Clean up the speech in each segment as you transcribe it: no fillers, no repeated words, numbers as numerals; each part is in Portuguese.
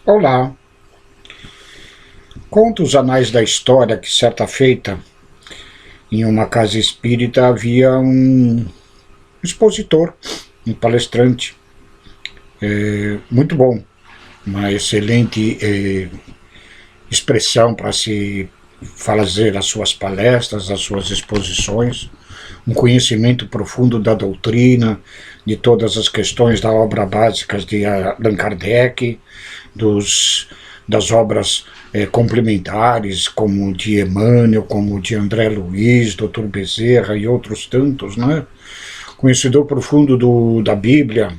Olá! Conta os anais da história que, certa feita, em uma casa espírita havia um expositor, um palestrante, muito bom, uma excelente expressão para se fazer as suas palestras, as suas exposições, um conhecimento profundo da doutrina, de todas as questões da obra básica de Allan Kardec, das obras complementares, como de Emmanuel, como de André Luiz, Dr. Bezerra e outros tantos, né? Conhecedor profundo da Bíblia,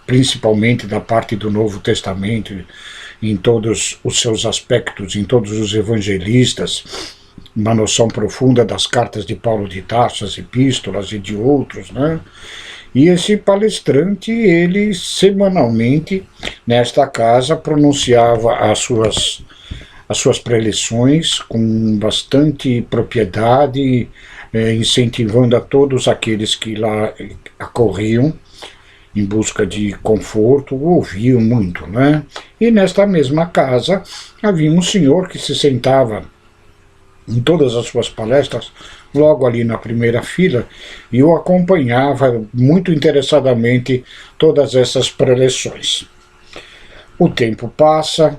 principalmente da parte do Novo Testamento, em todos os seus aspectos, em todos os evangelistas, uma noção profunda das cartas de Paulo de Tarso, as epístolas e de outros, né? E esse palestrante, ele semanalmente, nesta casa, pronunciava as suas preleções com bastante propriedade, incentivando a todos aqueles que lá acorriam em busca de conforto, ouviam muito, né? E nesta mesma casa havia um senhor que se sentava em todas as suas palestras, logo ali na primeira fila, e eu acompanhava muito interessadamente todas essas preleções. O tempo passa,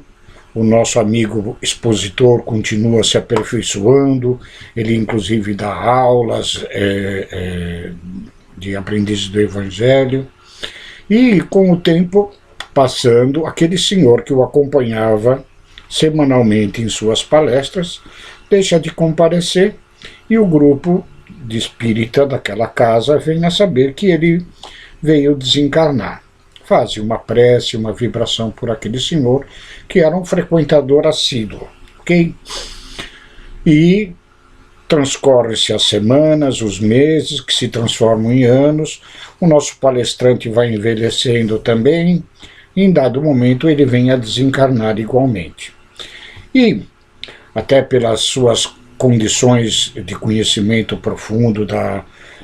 o nosso amigo expositor continua se aperfeiçoando, ele inclusive dá aulas de aprendizes do Evangelho, e com o tempo passando, aquele senhor que o acompanhava semanalmente em suas palestras deixa de comparecer, e o grupo de espírita daquela casa vem a saber que ele veio desencarnar. Fazem uma prece, uma vibração por aquele senhor, que era um frequentador assíduo, ok? E transcorre-se as semanas, os meses, que se transformam em anos, o nosso palestrante vai envelhecendo também, e em dado momento ele vem a desencarnar igualmente. E, até pelas suas condições de conhecimento profundo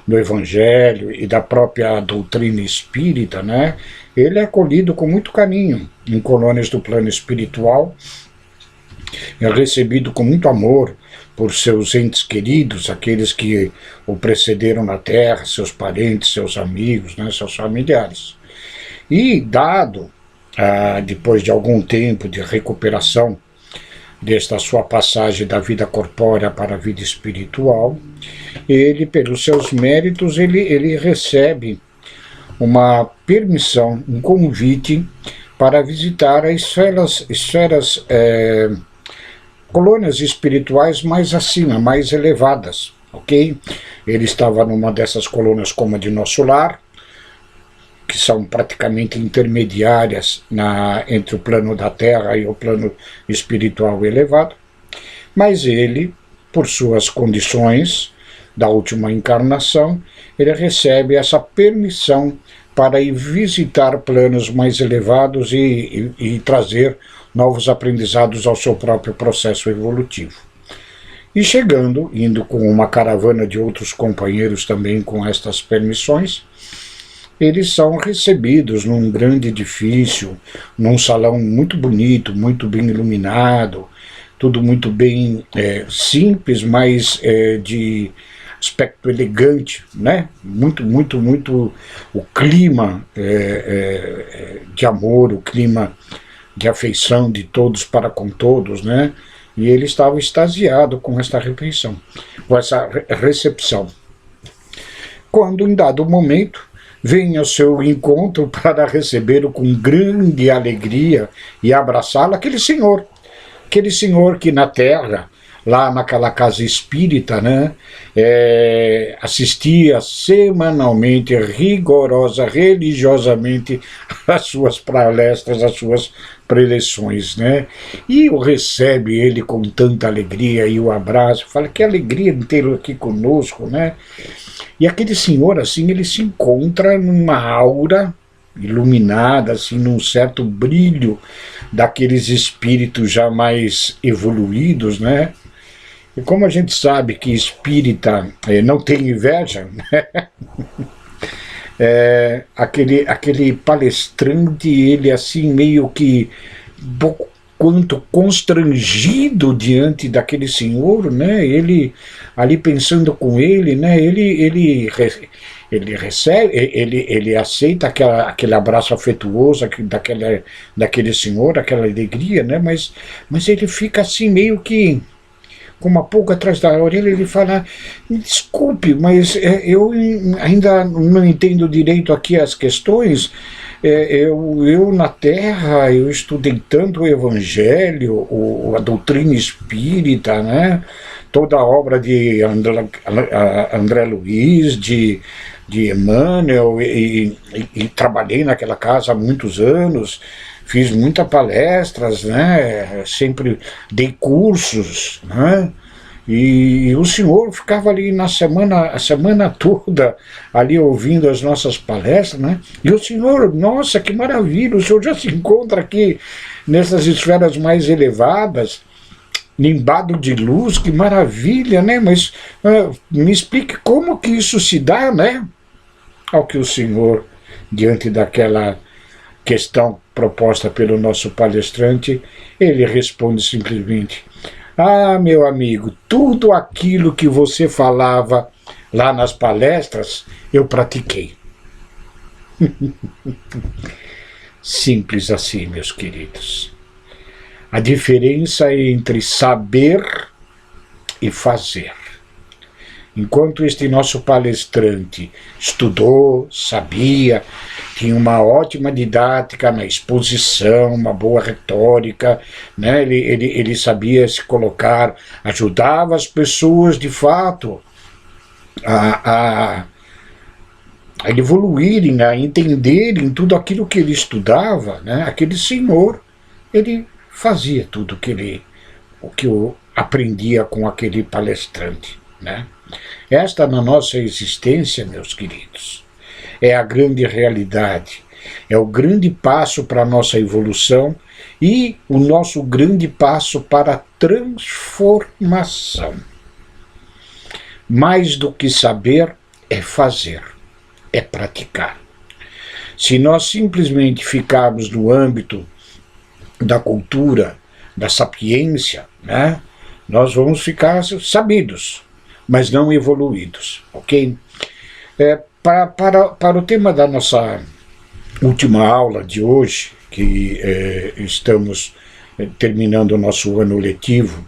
do Evangelho e da própria doutrina espírita, né, ele é acolhido com muito carinho em colônias do plano espiritual, é recebido com muito amor por seus entes queridos, aqueles que o precederam na Terra, seus parentes, seus amigos, né, seus familiares. E dado, depois de algum tempo de recuperação desta sua passagem da vida corpórea para a vida espiritual, ele, pelos seus méritos, ele recebe uma permissão, um convite para visitar as esferas colônias espirituais mais acima, mais elevadas, ok? Ele estava numa dessas colônias como a de Nosso Lar, que são praticamente intermediárias entre o plano da Terra e o plano espiritual elevado, mas ele, por suas condições da última encarnação, ele recebe essa permissão para ir visitar planos mais elevados e trazer novos aprendizados ao seu próprio processo evolutivo. E indo com uma caravana de outros companheiros também com estas permissões, eles são recebidos num grande edifício, num salão muito bonito, muito bem iluminado, tudo muito bem simples, mas de aspecto elegante, né? Muito o clima de amor, o clima de afeição de todos para com todos, né? E ele estava extasiado com esta refeição, com essa recepção. Quando, em dado momento, vem ao seu encontro para recebê-lo com grande alegria e abraçá-lo, aquele senhor que na Terra, lá naquela casa espírita, né, assistia semanalmente, religiosamente, às suas palestras, às suas preleções, né, e o recebe ele com tanta alegria e o abraça, fala que alegria de tê-lo aqui conosco, né. E aquele senhor, assim, ele se encontra numa aura iluminada, assim, num certo brilho daqueles espíritos já mais evoluídos, né? E como a gente sabe que espírita não tem inveja, né? Aquele palestrante, ele assim meio que quanto constrangido diante daquele senhor, né? Ele ali pensando com ele, né? Ele recebe, ele aceita aquele abraço afetuoso daquele senhor, aquela alegria, né? Mas ele fica assim meio que com uma pulga atrás da orelha. Ele fala: desculpe, mas eu ainda não entendo direito aqui as questões. Eu na Terra, eu estudei tanto o Evangelho, a doutrina espírita, né? Toda a obra de André Luiz, de Emmanuel, e trabalhei naquela casa há muitos anos, fiz muitas palestras, né? Sempre dei cursos, né? E o senhor ficava ali a semana toda, ali ouvindo as nossas palestras, né? E o senhor, nossa, que maravilha, o senhor já se encontra aqui nessas esferas mais elevadas, nimbado de luz, que maravilha, né? Mas me explique como que isso se dá, né? Ao que o senhor, diante daquela questão proposta pelo nosso palestrante, ele responde simplesmente: ah, meu amigo, tudo aquilo que você falava lá nas palestras, eu pratiquei. Simples assim, meus queridos. A diferença é entre saber e fazer. Enquanto este nosso palestrante estudou, sabia, tinha uma ótima didática na exposição, uma boa retórica, né? Ele sabia se colocar, ajudava as pessoas de fato a evoluírem, a entenderem tudo aquilo que ele estudava, né? Aquele senhor, ele fazia tudo o que eu aprendia com aquele palestrante, né? Esta, na nossa existência, meus queridos, é a grande realidade, é o grande passo para a nossa evolução e o nosso grande passo para a transformação. Mais do que saber, é fazer, é praticar. Se nós simplesmente ficarmos no âmbito da cultura, da sapiência, né, nós vamos ficar sabidos, mas não evoluídos, ok? Para o tema da nossa última aula de hoje, que estamos terminando o nosso ano letivo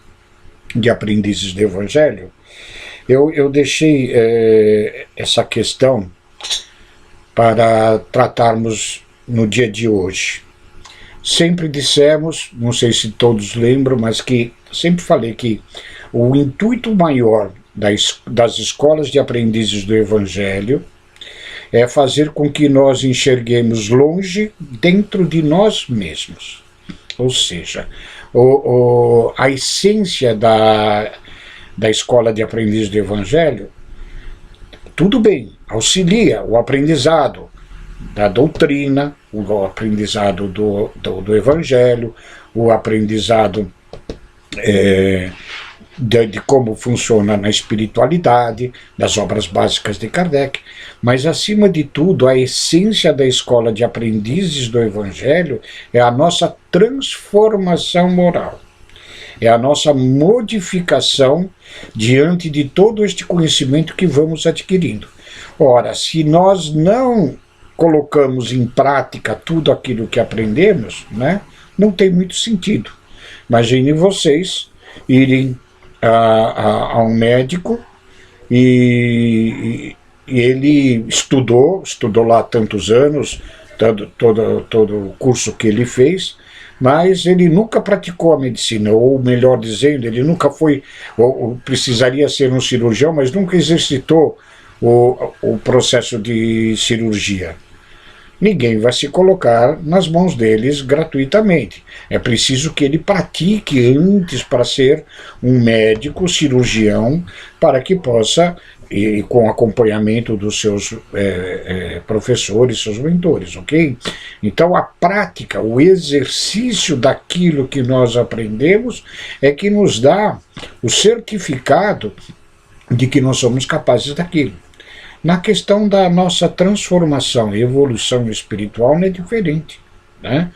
de aprendizes do Evangelho, eu deixei essa questão para tratarmos no dia de hoje. Sempre dissemos, não sei se todos lembram, mas que sempre falei que o intuito maior das escolas de aprendizes do Evangelho é fazer com que nós enxerguemos longe dentro de nós mesmos. Ou seja, a essência da escola de aprendizes do Evangelho, tudo bem, auxilia o aprendizado da doutrina, o aprendizado do Evangelho, o aprendizado de como funciona na espiritualidade, das obras básicas de Kardec, mas acima de tudo a essência da escola de aprendizes do Evangelho é a nossa transformação moral, é a nossa modificação diante de todo este conhecimento que vamos adquirindo. Ora, se nós não colocamos em prática tudo aquilo que aprendemos, né, não tem muito sentido. Imagine vocês irem a um médico e ele estudou lá tantos anos, todo o curso que ele fez, mas ele nunca praticou a medicina, ou melhor dizendo, ele nunca foi, ou precisaria ser um cirurgião, mas nunca exercitou o processo de cirurgia. Ninguém vai se colocar nas mãos deles gratuitamente. É preciso que ele pratique antes para ser um médico cirurgião, para que possa, e com acompanhamento dos seus professores, seus mentores, ok? Então a prática, o exercício daquilo que nós aprendemos é que nos dá o certificado de que nós somos capazes daquilo. Na questão da nossa transformação e evolução espiritual não é diferente, né?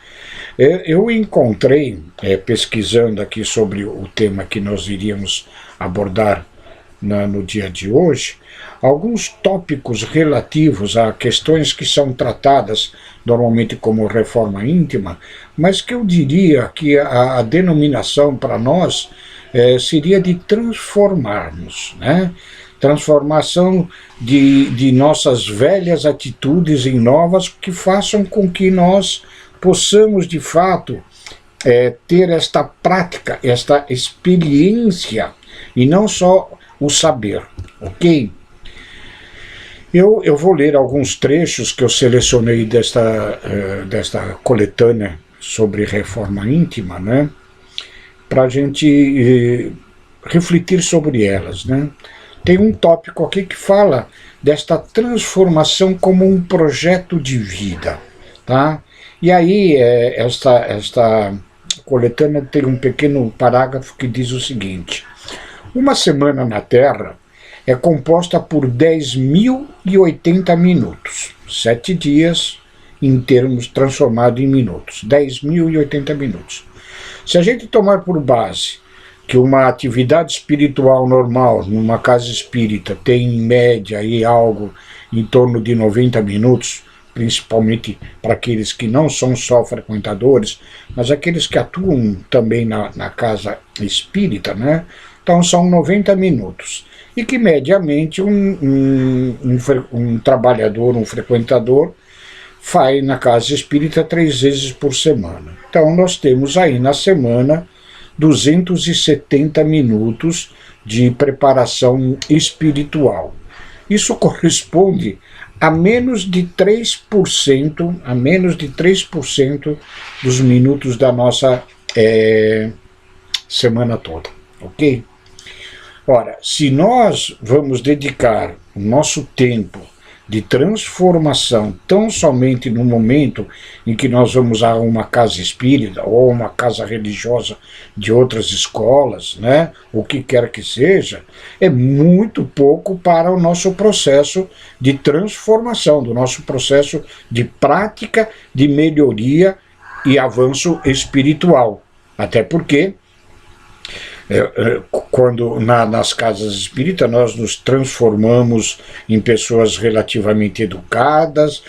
Eu encontrei, pesquisando aqui sobre o tema que nós iríamos abordar no dia de hoje, alguns tópicos relativos a questões que são tratadas normalmente como reforma íntima, mas que eu diria que a denominação para nós seria de transformarmos, né? Transformação de nossas velhas atitudes em novas que façam com que nós possamos de fato ter esta prática, esta experiência e não só o saber, ok? Eu vou ler alguns trechos que eu selecionei desta coletânea sobre reforma íntima, né? Para a gente refletir sobre elas, né? Tem um tópico aqui que fala desta transformação como um projeto de vida, tá? E aí esta coletânea tem um pequeno parágrafo que diz o seguinte: uma semana na Terra é composta por 10.080 minutos, 7 dias em termos transformados em minutos, 10.080 minutos. Se a gente tomar por base que uma atividade espiritual normal numa casa espírita tem em média aí algo em torno de 90 minutos, principalmente para aqueles que não são só frequentadores, mas aqueles que atuam também na casa espírita, né? Então são 90 minutos. E que mediamente um trabalhador, um frequentador, faz na casa espírita 3 vezes por semana. Então nós temos aí na semana 270 minutos de preparação espiritual. Isso corresponde a menos de 3% dos minutos da nossa semana toda, ok? Ora, se nós vamos dedicar o nosso tempo de transformação tão somente no momento em que nós vamos a uma casa espírita ou uma casa religiosa de outras escolas, né, o que quer que seja, é muito pouco para o nosso processo de transformação, do nosso processo de prática, de melhoria e avanço espiritual. Até porque quando nas casas espíritas nós nos transformamos em pessoas relativamente educadas,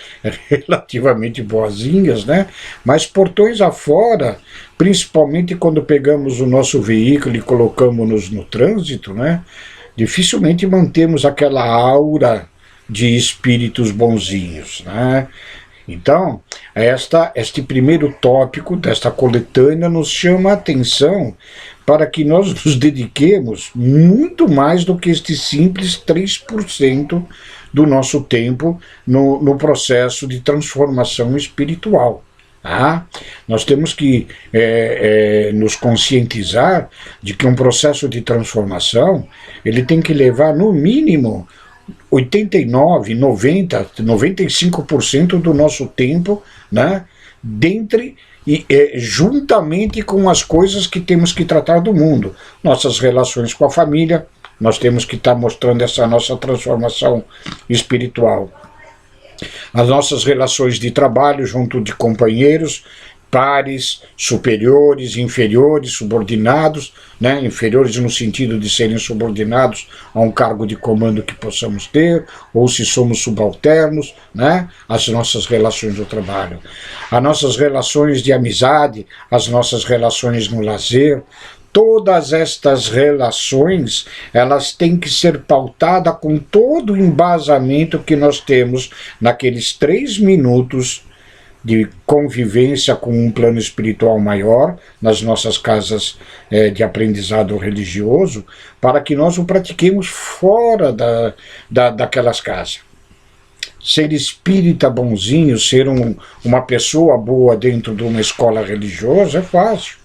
relativamente boazinhas, né? Mas portões afora, principalmente quando pegamos o nosso veículo e colocamos-nos no trânsito, né? Dificilmente mantemos aquela aura de espíritos bonzinhos, né? Então, este primeiro tópico desta coletânea nos chama a atenção para que nós nos dediquemos muito mais do que este simples 3% do nosso tempo no processo de transformação espiritual. Tá? Nós temos que nos conscientizar de que um processo de transformação ele tem que levar no mínimo 89, 90, 95% do nosso tempo, né, juntamente com as coisas que temos que tratar do mundo. Nossas relações com a família, nós temos que estar mostrando essa nossa transformação espiritual. As nossas relações de trabalho junto de companheiros, pares, superiores, inferiores, subordinados, né? Inferiores no sentido de serem subordinados a um cargo de comando que possamos ter, ou se somos subalternos, né? As nossas relações do trabalho, as nossas relações de amizade, as nossas relações no lazer. Todas estas relações, elas têm que ser pautadas com todo o embasamento que nós temos naqueles 3 minutos de convivência com um plano espiritual maior, nas nossas casas de aprendizado religioso, para que nós o pratiquemos fora daquelas casas. Ser espírita bonzinho, ser uma pessoa boa dentro de uma escola religiosa é fácil.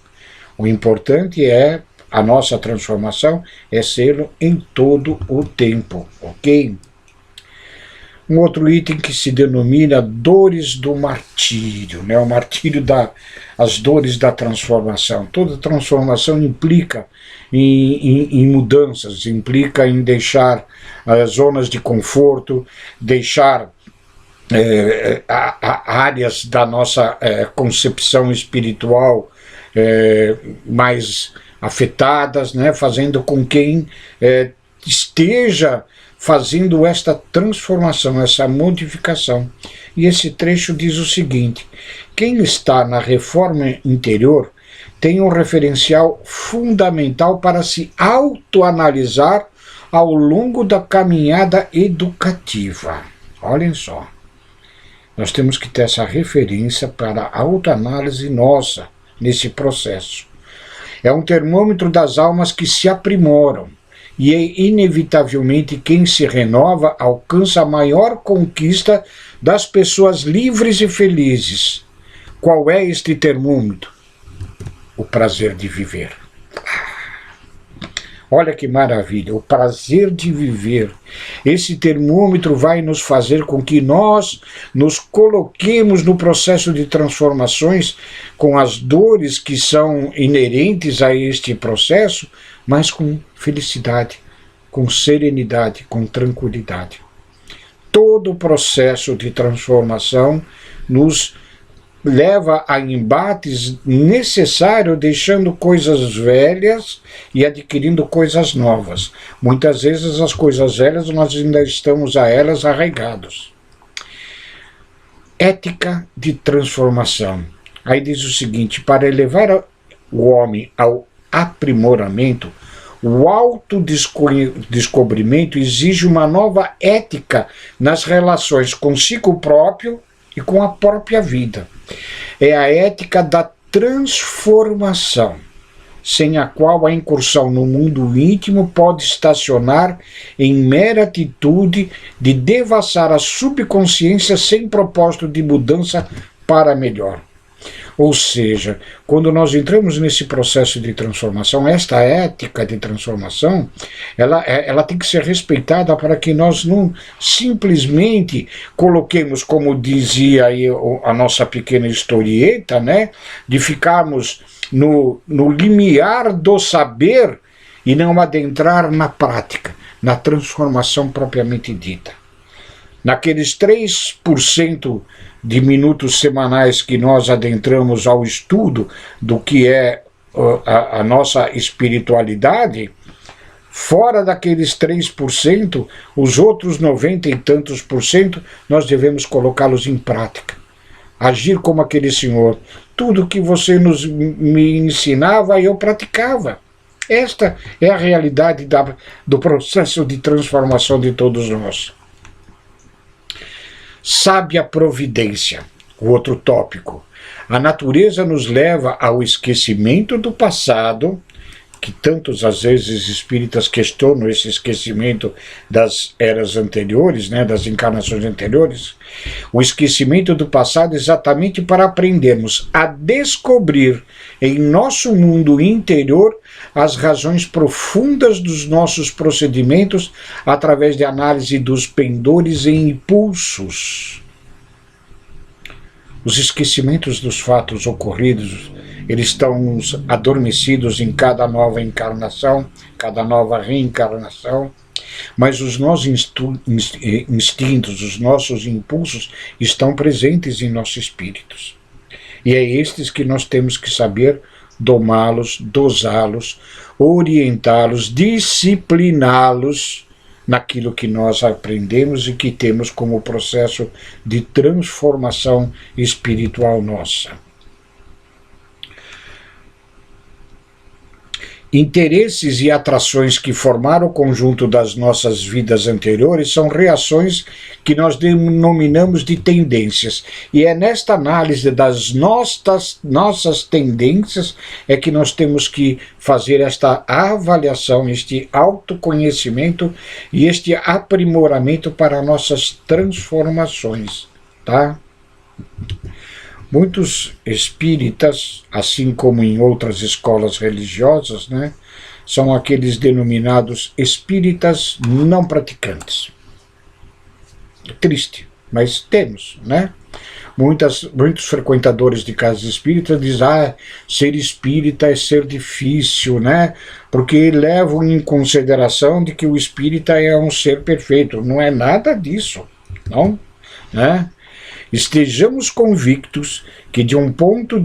O importante é, a nossa transformação é ser em todo o tempo, ok? Um outro item que se denomina dores do martírio, né? O martírio as dores da transformação. Toda transformação implica em mudanças, implica em deixar zonas de conforto, deixar áreas da nossa concepção espiritual mais afetadas, né, fazendo com quem esteja fazendo esta transformação, essa modificação. E esse trecho diz o seguinte: quem está na reforma interior tem um referencial fundamental para se autoanalisar ao longo da caminhada educativa. Olhem só, nós temos que ter essa referência para a autoanálise nossa nesse processo. É um termômetro das almas que se aprimoram, e inevitavelmente quem se renova alcança a maior conquista das pessoas livres e felizes. Qual é este termômetro? O prazer de viver. Olha que maravilha, o prazer de viver. Esse termômetro vai nos fazer com que nós nos coloquemos no processo de transformações com as dores que são inerentes a este processo, mas com felicidade, com serenidade, com tranquilidade. Todo o processo de transformação nos leva a embates necessários, deixando coisas velhas e adquirindo coisas novas. Muitas vezes as coisas velhas nós ainda estamos a elas arraigados. Ética de transformação. Aí diz o seguinte: para elevar o homem ao aprimoramento, o autodescobrimento exige uma nova ética nas relações consigo próprio e com a própria vida. É a ética da transformação, sem a qual a incursão no mundo íntimo pode estacionar em mera atitude de devassar a subconsciência sem propósito de mudança para melhor. Ou seja, quando nós entramos nesse processo de transformação, esta ética de transformação, ela tem que ser respeitada para que nós não simplesmente coloquemos, como dizia aí a nossa pequena historieta, né, de ficarmos no limiar do saber e não adentrar na prática, na transformação propriamente dita. Naqueles 3% de minutos semanais que nós adentramos ao estudo do que é a nossa espiritualidade, fora daqueles 3%, os outros 90 e tantos por cento, nós devemos colocá-los em prática. Agir como aquele senhor. Tudo que você me ensinava, eu praticava. Esta é a realidade do processo de transformação de todos nós. Sábia providência, o outro tópico. A natureza nos leva ao esquecimento do passado, que tantas às vezes espíritas questionam esse esquecimento das eras anteriores, né, das encarnações anteriores. O esquecimento do passado exatamente para aprendermos a descobrir em nosso mundo interior as razões profundas dos nossos procedimentos através de análise dos pendores e impulsos. Os esquecimentos dos fatos ocorridos, eles estão adormecidos em cada nova encarnação, cada nova reencarnação, mas os nossos instintos, os nossos impulsos estão presentes em nossos espíritos. E é estes que nós temos que saber domá-los, dosá-los, orientá-los, discipliná-los naquilo que nós aprendemos e que temos como processo de transformação espiritual nossa. Interesses e atrações que formaram o conjunto das nossas vidas anteriores são reações que nós denominamos de tendências. E é nesta análise das nossas tendências é que nós temos que fazer esta avaliação, este autoconhecimento e este aprimoramento para nossas transformações, tá? Muitos espíritas, assim como em outras escolas religiosas, né, são aqueles denominados espíritas não praticantes. Triste, mas temos, né? Muitos frequentadores de casas espíritas dizem: ser espírita é ser difícil, né? Porque levam em consideração de que o espírita é um ser perfeito. Não é nada disso, não, né? estejamos convictos que de um ponto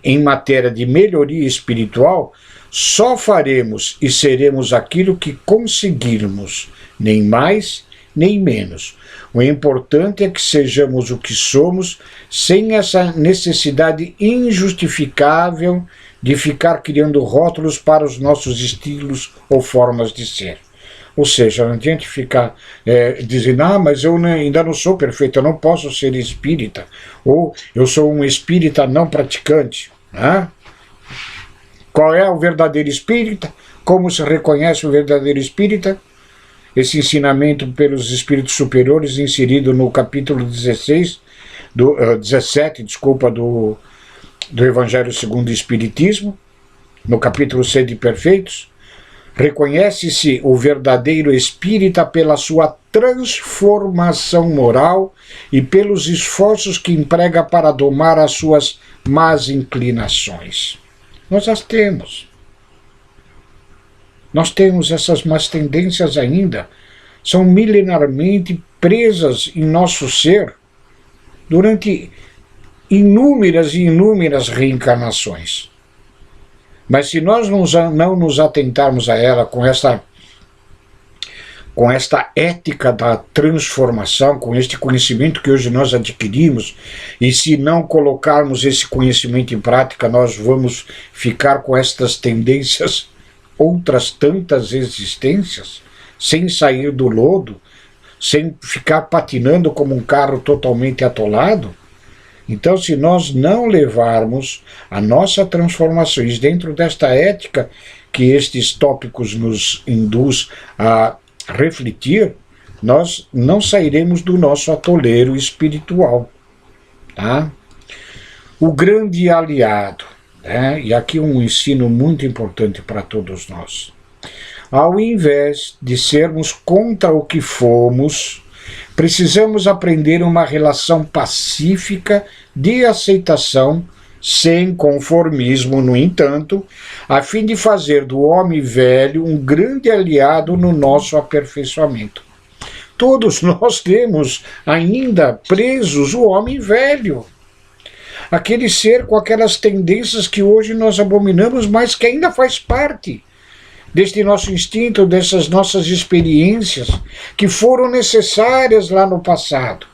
em matéria de melhoria espiritual, só faremos e seremos aquilo que conseguirmos, nem mais nem menos. O importante é que sejamos o que somos, sem essa necessidade injustificável de ficar criando rótulos para os nossos estilos ou formas de ser. Ou seja, não adianta ficar dizendo, mas eu ainda não sou perfeito, eu não posso ser espírita, ou eu sou um espírita não praticante. Né? Qual é o verdadeiro espírita? Como se reconhece o verdadeiro espírita? Esse ensinamento pelos espíritos superiores, inserido no capítulo 17 do Evangelho segundo o Espiritismo, no capítulo Sede Perfeitos, reconhece-se o verdadeiro espírita pela sua transformação moral e pelos esforços que emprega para domar as suas más inclinações. Nós as temos. Nós temos essas más tendências ainda, são milenarmente presas em nosso ser durante inúmeras e inúmeras reencarnações. Mas se nós não nos atentarmos a ela com esta ética da transformação, com este conhecimento que hoje nós adquirimos, e se não colocarmos esse conhecimento em prática, nós vamos ficar com estas tendências outras tantas existências, sem sair do lodo, sem ficar patinando como um carro totalmente atolado. Então, se nós não levarmos a nossa transformações dentro desta ética que estes tópicos nos induz a refletir, nós não sairemos do nosso atoleiro espiritual. Tá? O grande aliado, e aqui um ensino muito importante para todos nós. Ao invés de sermos contra o que fomos, precisamos aprender uma relação pacífica de aceitação, sem conformismo, no entanto, a fim de fazer do homem velho um grande aliado no nosso aperfeiçoamento. Todos nós temos ainda presos o homem velho. Aquele ser com aquelas tendências que hoje nós abominamos, mas que ainda faz parte deste nosso instinto, dessas nossas experiências, que foram necessárias lá no passado.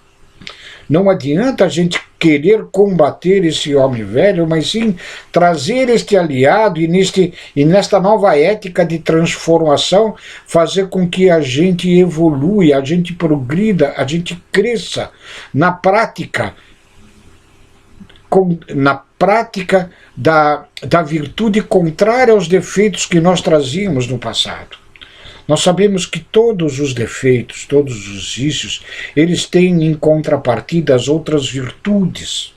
Não adianta a gente querer combater esse homem velho, mas sim trazer este aliado e nesta nova ética de transformação, fazer com que a gente evolua, a gente progrida, a gente cresça na prática, da virtude contrária aos defeitos que nós trazíamos no passado. Nós sabemos que todos os defeitos, todos os vícios, eles têm em contrapartida as outras virtudes.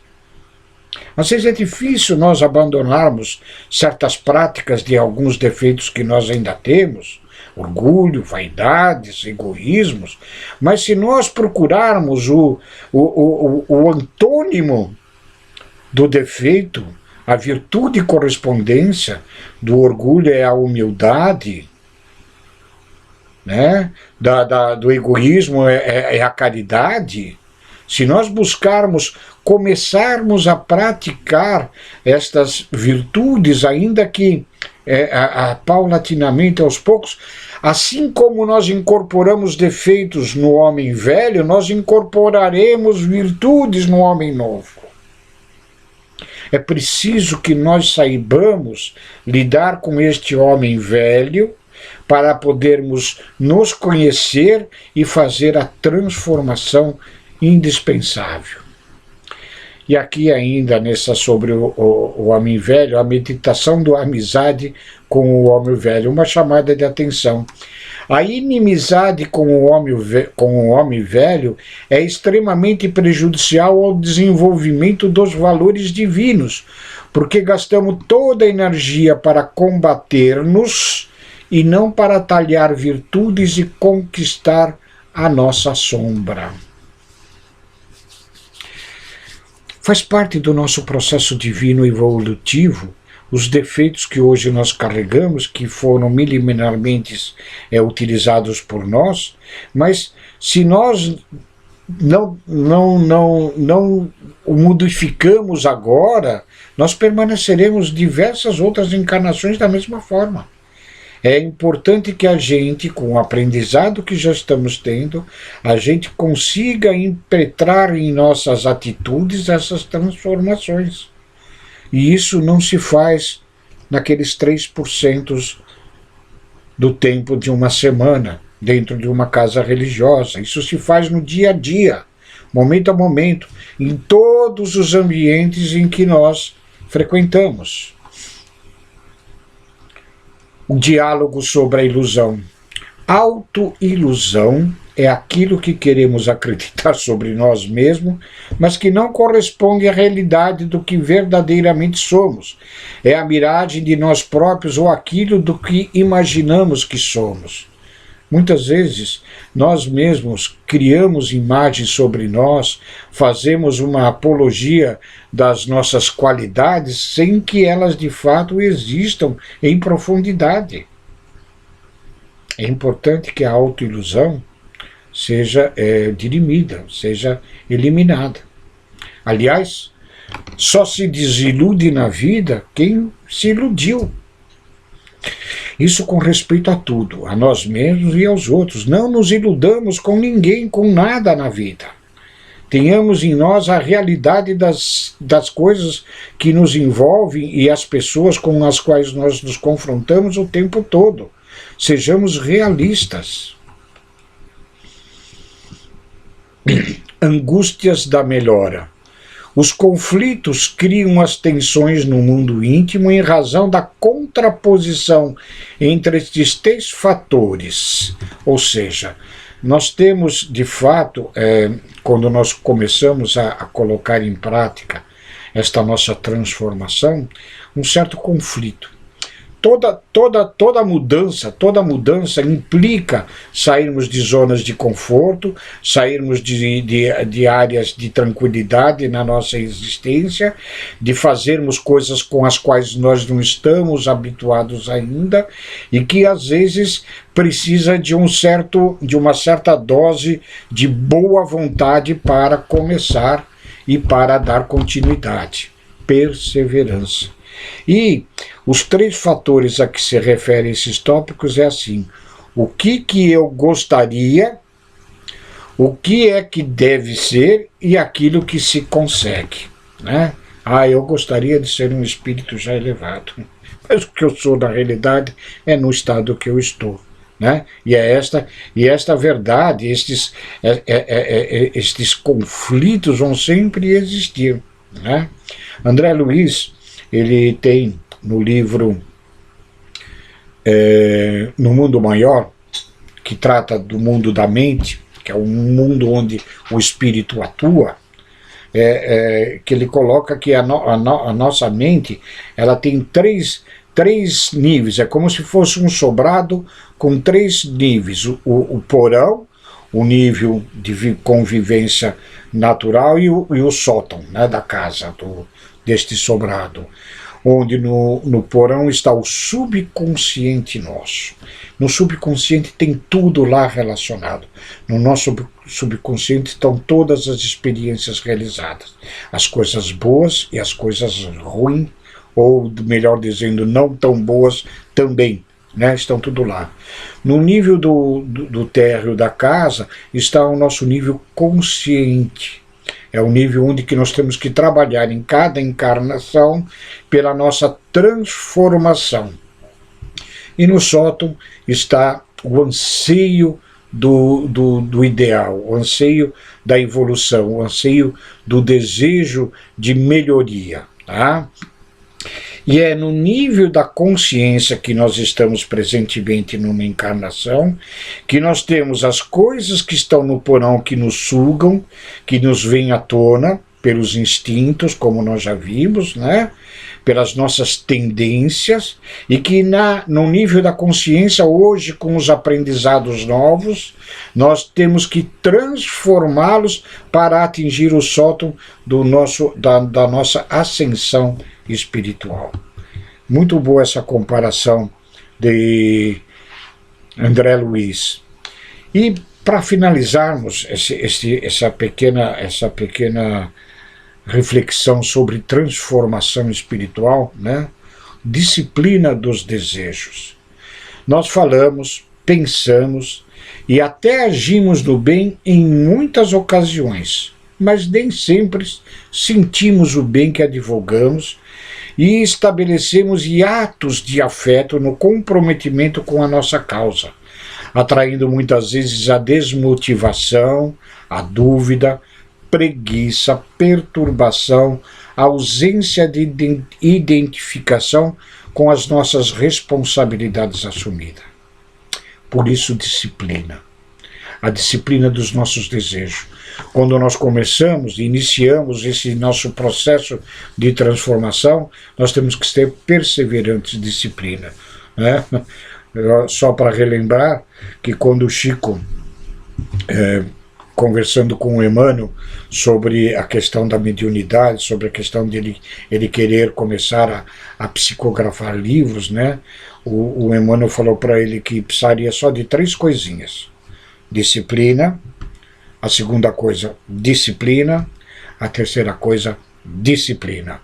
Às vezes é difícil nós abandonarmos certas práticas de alguns defeitos que nós ainda temos, orgulho, vaidades, egoísmos, mas se nós procurarmos o antônimo do defeito, a virtude e correspondência do orgulho é a humildade, né? Do egoísmo é a caridade. Se nós começarmos a praticar estas virtudes, ainda que paulatinamente, aos poucos, assim como nós incorporamos defeitos no homem velho, nós incorporaremos virtudes no homem novo. É preciso que nós saibamos lidar com este homem velho para podermos nos conhecer e fazer a transformação indispensável. E aqui ainda sobre o homem velho, a meditação da amizade com o homem velho, uma chamada de atenção. A inimizade com o homem velho é extremamente prejudicial ao desenvolvimento dos valores divinos, porque gastamos toda a energia para combater-nos e não para talhar virtudes e conquistar a nossa sombra. Faz parte do nosso processo divino evolutivo os defeitos que hoje nós carregamos, que foram milenarmente utilizados por nós, mas se nós não o modificamos agora, nós permaneceremos diversas outras encarnações da mesma forma. É importante que a gente, com o aprendizado que já estamos tendo, a gente consiga impetrar em nossas atitudes essas transformações. E isso não se faz naqueles 3% do tempo de uma semana, dentro de uma casa religiosa. Isso se faz no dia a dia, momento a momento, em todos os ambientes em que nós frequentamos. O diálogo sobre a ilusão. Autoilusão é aquilo que queremos acreditar sobre nós mesmos, mas que não corresponde à realidade do que verdadeiramente somos. É a miragem de nós próprios ou aquilo do que imaginamos que somos. Muitas vezes, nós mesmos criamos imagens sobre nós, fazemos uma apologia das nossas qualidades sem que elas de fato existam em profundidade. É importante que a autoilusão seja dirimida, seja eliminada. Aliás, só se desilude na vida quem se iludiu. Isso com respeito a tudo, a nós mesmos e aos outros. Não nos iludamos com ninguém, com nada na vida. Tenhamos em nós a realidade das coisas que nos envolvem e as pessoas com as quais nós nos confrontamos o tempo todo. Sejamos realistas. Angústias da melhora. Os conflitos criam as tensões no mundo íntimo em razão da contraposição entre estes 3 fatores. Ou seja, nós temos, de fato, quando nós começamos a colocar em prática esta nossa transformação, um certo conflito. Toda mudança implica sairmos de zonas de conforto, sairmos de áreas de tranquilidade na nossa existência, de fazermos coisas com as quais nós não estamos habituados ainda e que às vezes precisa de uma certa dose de boa vontade para começar e para dar continuidade. Perseverança. E os 3 fatores a que se referem esses tópicos é assim: o que eu gostaria, o que é que deve ser e aquilo que se consegue, né? Eu gostaria de ser um espírito já elevado, mas o que eu sou na realidade é no estado que eu estou, né? E esta verdade, estes conflitos vão sempre existir, né? André Luiz, ele tem no livro No Mundo Maior, que trata do mundo da mente, que é um mundo onde o espírito atua, que ele coloca que a nossa mente ela tem três níveis, é como se fosse um sobrado com 3 níveis, o porão, o nível de convivência natural e o sótão, né, da casa, deste sobrado, onde no porão está o subconsciente nosso. No subconsciente tem tudo lá relacionado. No nosso subconsciente estão todas as experiências realizadas, as coisas boas e as coisas ruins, ou melhor dizendo, não tão boas também, né? Estão tudo lá. No nível do térreo da casa está o nosso nível consciente. É o nível onde que nós temos que trabalhar em cada encarnação pela nossa transformação. E no sótão está o anseio do ideal, o anseio da evolução, o anseio do desejo de melhoria, tá? E é no nível da consciência que nós estamos presentemente numa encarnação, que nós temos as coisas que estão no porão que nos sugam, que nos vêm à tona pelos instintos, como nós já vimos, né? Pelas nossas tendências, e que no nível da consciência, hoje, com os aprendizados novos, nós temos que transformá-los para atingir o sótão da nossa ascensão espiritual. Muito boa essa comparação de André Luiz. E Para finalizarmos essa pequena reflexão sobre transformação espiritual, né? Disciplina dos desejos. Nós falamos, pensamos e até agimos no bem em muitas ocasiões, mas nem sempre sentimos o bem que advogamos e estabelecemos hiatos de afeto no comprometimento com a nossa causa, atraindo muitas vezes a desmotivação, a dúvida, preguiça, perturbação, ausência de identificação com as nossas responsabilidades assumidas. Por isso, disciplina. A disciplina dos nossos desejos. Quando nós começamos, iniciamos esse nosso processo de transformação, nós temos que ser perseverantes, disciplina, né? Só para relembrar que quando o Chico, conversando com o Emmanuel sobre a questão da mediunidade, sobre a questão de ele querer começar a psicografar livros, né? O Emmanuel falou para ele que precisaria só de 3 coisinhas: disciplina, a segunda coisa, disciplina, a terceira coisa, disciplina.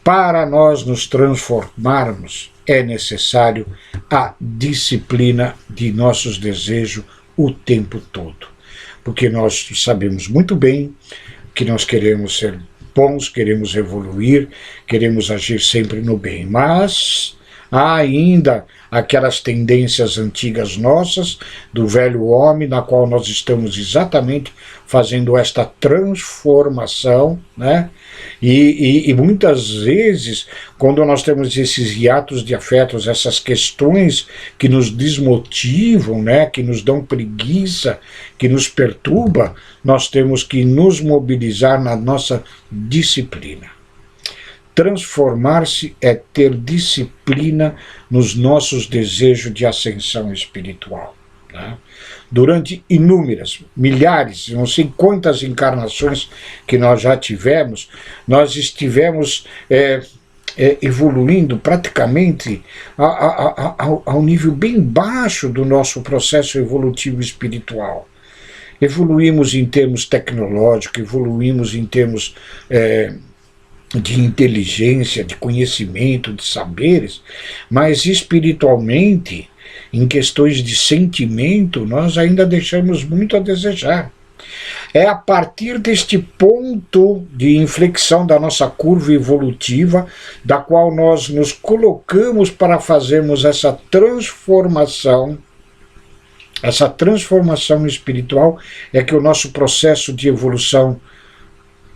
Para nós nos transformarmos, é necessário a disciplina de nossos desejos o tempo todo. Porque nós sabemos muito bem que nós queremos ser bons, queremos evoluir, queremos agir sempre no bem, mas há ainda aquelas tendências antigas nossas, do velho homem, na qual nós estamos exatamente fazendo esta transformação, né? E muitas vezes, quando nós temos esses hiatos de afetos, essas questões que nos desmotivam, né? Que nos dão preguiça, que nos perturba, nós temos que nos mobilizar na nossa disciplina. Transformar-se é ter disciplina nos nossos desejos de ascensão espiritual, né? Durante inúmeras, milhares, não sei quantas encarnações que nós já tivemos, nós estivemos evoluindo praticamente ao nível bem baixo do nosso processo evolutivo espiritual. Evoluímos em termos tecnológicos, evoluímos em termos de inteligência, de conhecimento, de saberes, mas espiritualmente, em questões de sentimento, nós ainda deixamos muito a desejar. É a partir deste ponto de inflexão da nossa curva evolutiva, da qual nós nos colocamos para fazermos essa transformação espiritual, é que o nosso processo de evolução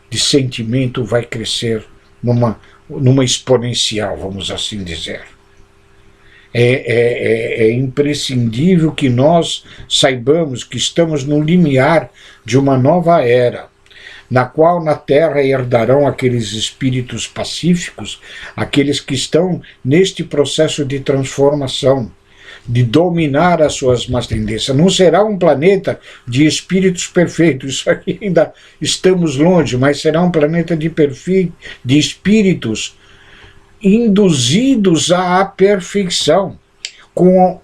de sentimento vai crescer numa exponencial, vamos assim dizer. É imprescindível que nós saibamos que estamos no limiar de uma nova era, na qual na Terra herdarão aqueles espíritos pacíficos, aqueles que estão neste processo de transformação, de dominar as suas más tendências. Não será um planeta de espíritos perfeitos, isso aqui ainda estamos longe, mas será um planeta de espíritos induzidos à perfeição, com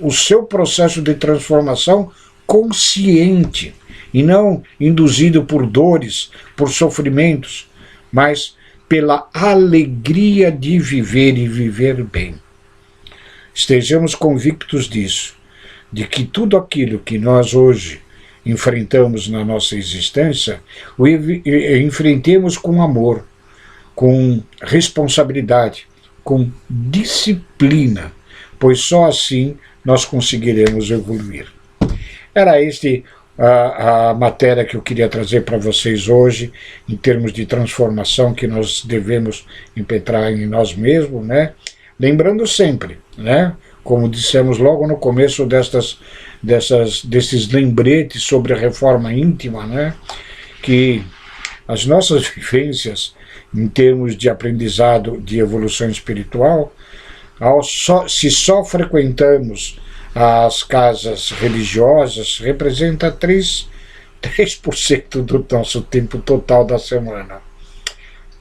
o seu processo de transformação consciente, e não induzido por dores, por sofrimentos, mas pela alegria de viver e viver bem. Estejamos convictos disso, de que tudo aquilo que nós hoje enfrentamos na nossa existência, enfrentemos com amor, com responsabilidade, com disciplina, pois só assim nós conseguiremos evoluir. Era a matéria que eu queria trazer para vocês hoje, em termos de transformação que nós devemos impetrar em nós mesmos, né? Lembrando sempre, né? Como dissemos logo no começo desses lembretes sobre a reforma íntima, né? Que as nossas vivências em termos de aprendizado de evolução espiritual, se só frequentamos as casas religiosas, representa 3% do nosso tempo total da semana.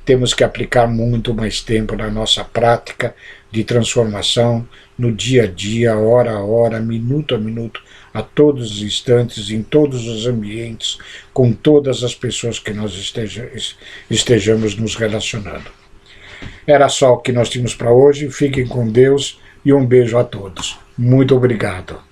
temos que aplicar muito mais tempo na nossa prática de transformação, no dia a dia, hora a hora, minuto a minuto, a todos os instantes, em todos os ambientes, com todas as pessoas que nós estejamos nos relacionando. Era só o que nós tínhamos para hoje. Fiquem com Deus e um beijo a todos. Muito obrigado.